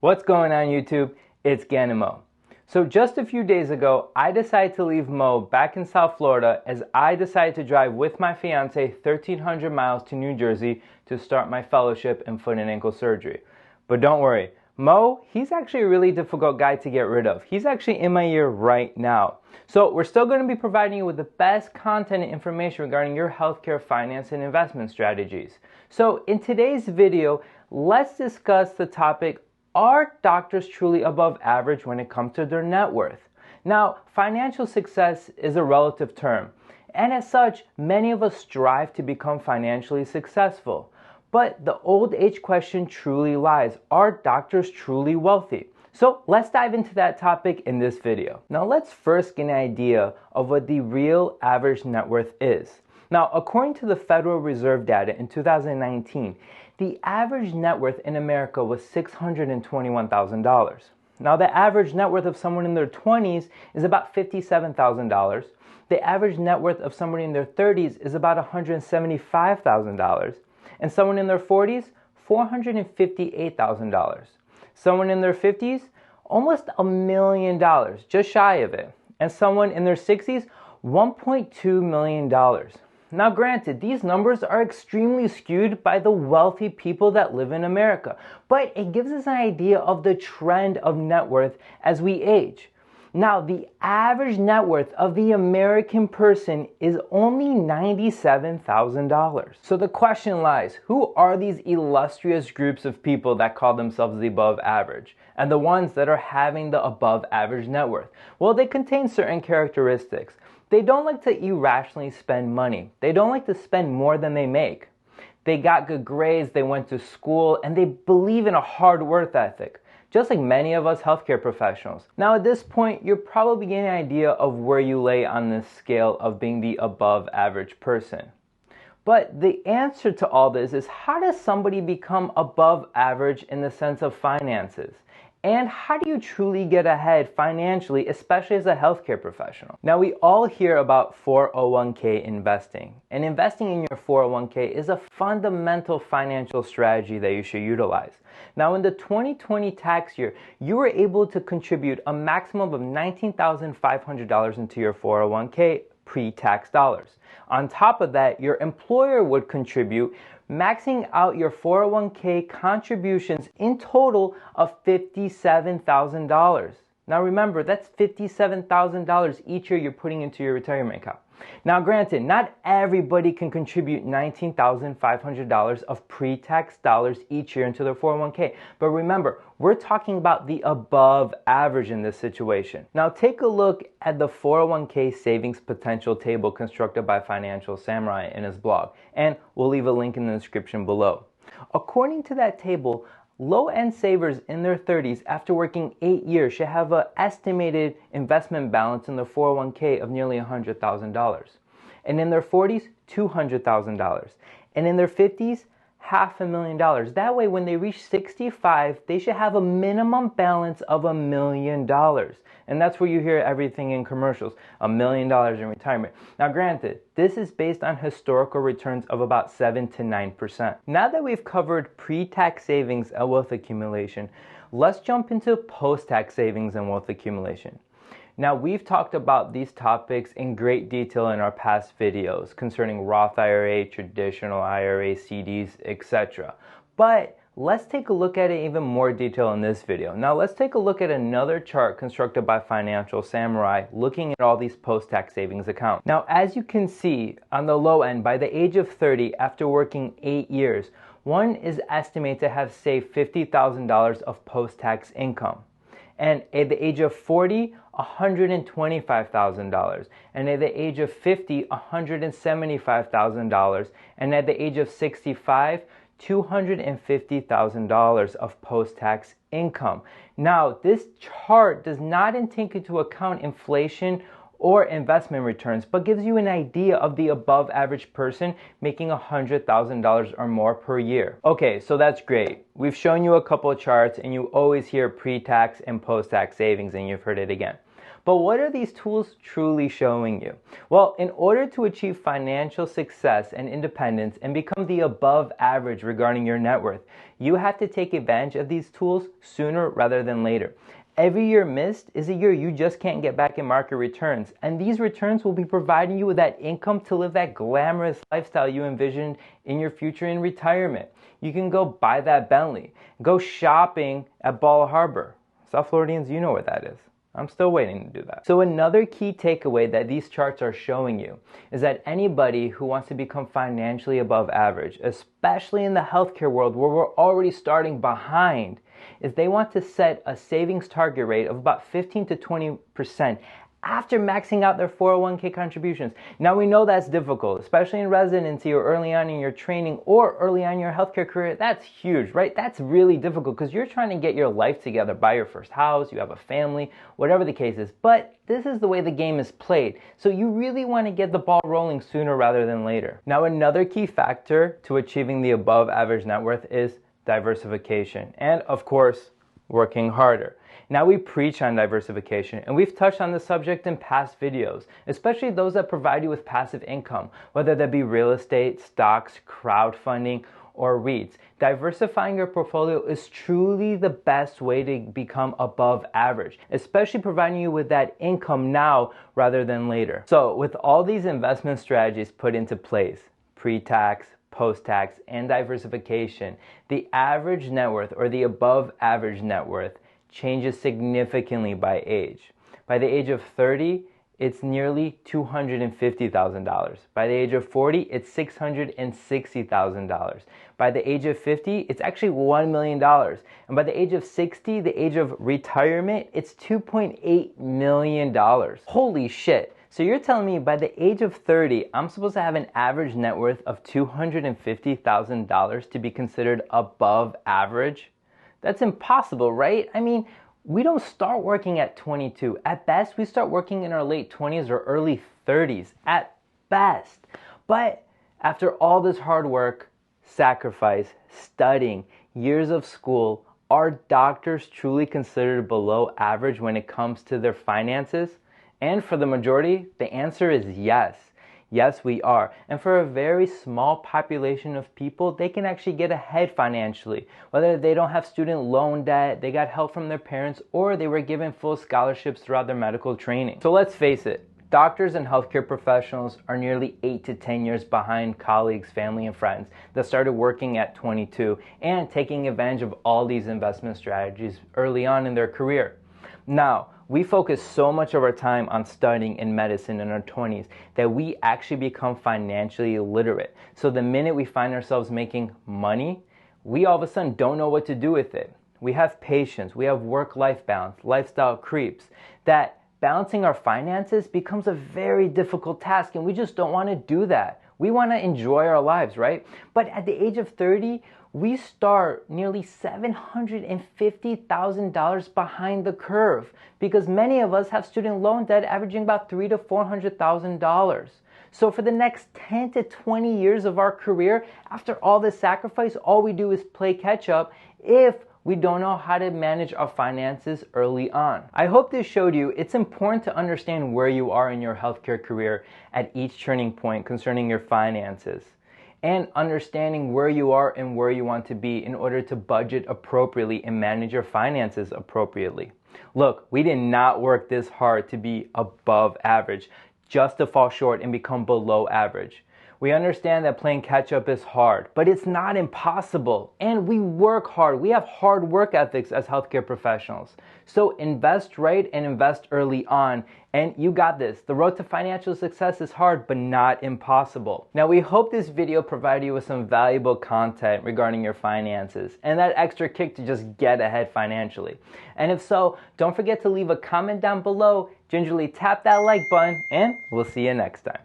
What's going on YouTube? It's Ganimo. So just a few days ago, I decided to leave Mo back in South Florida as I decided to drive with my fiance 1,300 miles to New Jersey to start my fellowship in foot and ankle surgery. But don't worry, Mo, he's actually a really difficult guy to get rid of. He's actually in my ear right now. So we're still going to be providing you with the best content and information regarding your healthcare finance and investment strategies. So in today's video, let's discuss the topic: are doctors truly above average when it comes to their net worth? Now, financial success is a relative term, and as such, many of us strive to become financially successful. But the old age question truly lies: are doctors truly wealthy? So let's dive into that topic in this video. Now let's first get an idea of what the real average net worth is. Now, according to the Federal Reserve data in 2019, the average net worth in America was $621,000. Now, the average net worth of someone in their 20s is about $57,000. The average net worth of someone in their 30s is about $175,000. And someone in their 40s, $458,000. Someone in their 50s, almost $1 million, just shy of it. And someone in their 60s, $1.2 million. Now granted, these numbers are extremely skewed by the wealthy people that live in America, but it gives us an idea of the trend of net worth as we age. Now, the average net worth of the American person is only $97,000. So the question lies, who are these illustrious groups of people that call themselves the above average, and the ones that are having the above average net worth? Well, they contain certain characteristics. They don't like to irrationally spend money. They don't like to spend more than they make. They got good grades, they went to school, and they believe in a hard work ethic, just like many of us healthcare professionals. Now at this point, you're probably getting an idea of where you lay on this scale of being the above average person. But the answer to all this is, how does somebody become above average in the sense of finances? And how do you truly get ahead financially, especially as a healthcare professional? Now, we all hear about 401k investing. And investing in your 401k is a fundamental financial strategy that you should utilize. Now, in the 2020 tax year, you were able to contribute a maximum of $19,500 into your 401k pre-tax dollars. On top of that, your employer would contribute, maxing out your 401k contributions in total of $57,000. Now remember, that's $57,000 each year you're putting into your retirement account. Now granted, not everybody can contribute $19,500 of pre-tax dollars each year into their 401k. But remember, we're talking about the above average in this situation. Now take a look at the 401k savings potential table constructed by Financial Samurai in his blog, and we'll leave a link in the description below. According to that table, low-end savers in their 30s after working 8 years should have an estimated investment balance in the 401k of nearly $100,000. And in their 40s, $200,000. And in their 50s, $500,000. That way, when they reach 65, they should have a minimum balance of $1 million. And that's where you hear everything in commercials, $1 million in retirement. Now granted, this is based on historical returns of about 7 to 9%. Now that we've covered pre-tax savings and wealth accumulation, let's jump into post-tax savings and wealth accumulation. Now, we've talked about these topics in great detail in our past videos concerning Roth IRA, traditional IRA, CDs, etc. But let's take a look at it in even more detail in this video. Now, let's take a look at another chart constructed by Financial Samurai looking at all these post-tax savings accounts. Now, as you can see, on the low end, by the age of 30, after working 8 years, one is estimated to have saved $50,000 of post-tax income. And at the age of 40, $125,000. And at the age of 50, $175,000. And at the age of 65, $250,000 of post-tax income. Now, this chart does not take into account inflation or investment returns, but gives you an idea of the above average person making $100,000 or more per year. Okay, so that's great. We've shown you a couple of charts and you always hear pre-tax and post-tax savings and you've heard it again. But what are these tools truly showing you? Well, in order to achieve financial success and independence and become the above average regarding your net worth, you have to take advantage of these tools sooner rather than later. Every year missed is a year you just can't get back in market returns. And these returns will be providing you with that income to live that glamorous lifestyle you envisioned in your future in retirement. You can go buy that Bentley, go shopping at Ball Harbor. South Floridians, you know where that is. I'm still waiting to do that. So another key takeaway that these charts are showing you is that anybody who wants to become financially above average, especially in the healthcare world where we're already starting behind, is they want to set a savings target rate of about 15 to 20% after maxing out their 401k contributions. Now we know that's difficult, especially in residency or early on in your training or early on in your healthcare career. That's huge, right? That's really difficult because you're trying to get your life together, buy your first house, you have a family, whatever the case is. But this is the way the game is played. So you really want to get the ball rolling sooner rather than later. Now another key factor to achieving the above average net worth is diversification, and of course, working harder. Now we preach on diversification, and we've touched on the subject in past videos, especially those that provide you with passive income, whether that be real estate, stocks, crowdfunding, or REITs. Diversifying your portfolio is truly the best way to become above average, especially providing you with that income now rather than later. So with all these investment strategies put into place, pre-tax, post-tax, and diversification, the average net worth or the above average net worth changes significantly by age. By the age of 30, it's nearly $250,000. By the age of 40, it's $660,000. By the age of 50, it's actually $1 million. And by the age of 60, the age of retirement, it's $2.8 million. Holy shit. So you're telling me by the age of 30, I'm supposed to have an average net worth of $250,000 to be considered above average? That's impossible, right? I mean, we don't start working at 22. At best, we start working in our late 20s or early 30s, at best. But after all this hard work, sacrifice, studying, years of school, are doctors truly considered below average when it comes to their finances? And for the majority, the answer is yes. Yes, we are. And for a very small population of people, they can actually get ahead financially. Whether they don't have student loan debt, they got help from their parents, or they were given full scholarships throughout their medical training. So let's face it, doctors and healthcare professionals are nearly 8 to 10 years behind colleagues, family, and friends that started working at 22 and taking advantage of all these investment strategies early on in their career. Now, we focus so much of our time on studying in medicine in our 20s that we actually become financially illiterate. So the minute we find ourselves making money, we all of a sudden don't know what to do with it. We have patience, we have work-life balance, lifestyle creeps, that balancing our finances becomes a very difficult task, and we just don't want to do that. We want to enjoy our lives, right? But at the age of 30, we start nearly $750,000 behind the curve because many of us have student loan debt averaging about $300,000 to $400,000. So for the next 10 to 20 years of our career, after all this sacrifice, all we do is play catch up if we don't know how to manage our finances early on. I hope this showed you it's important to understand where you are in your healthcare career at each turning point concerning your finances, and understanding where you are and where you want to be in order to budget appropriately and manage your finances appropriately. Look, we did not work this hard to be above average, just to fall short and become below average. We understand that playing catch up is hard, but it's not impossible. And we work hard. We have hard work ethics as healthcare professionals. So invest right and invest early on. And you got this. The road to financial success is hard, but not impossible. Now, we hope this video provided you with some valuable content regarding your finances and that extra kick to just get ahead financially. And if so, don't forget to leave a comment down below, gingerly tap that like button, and we'll see you next time.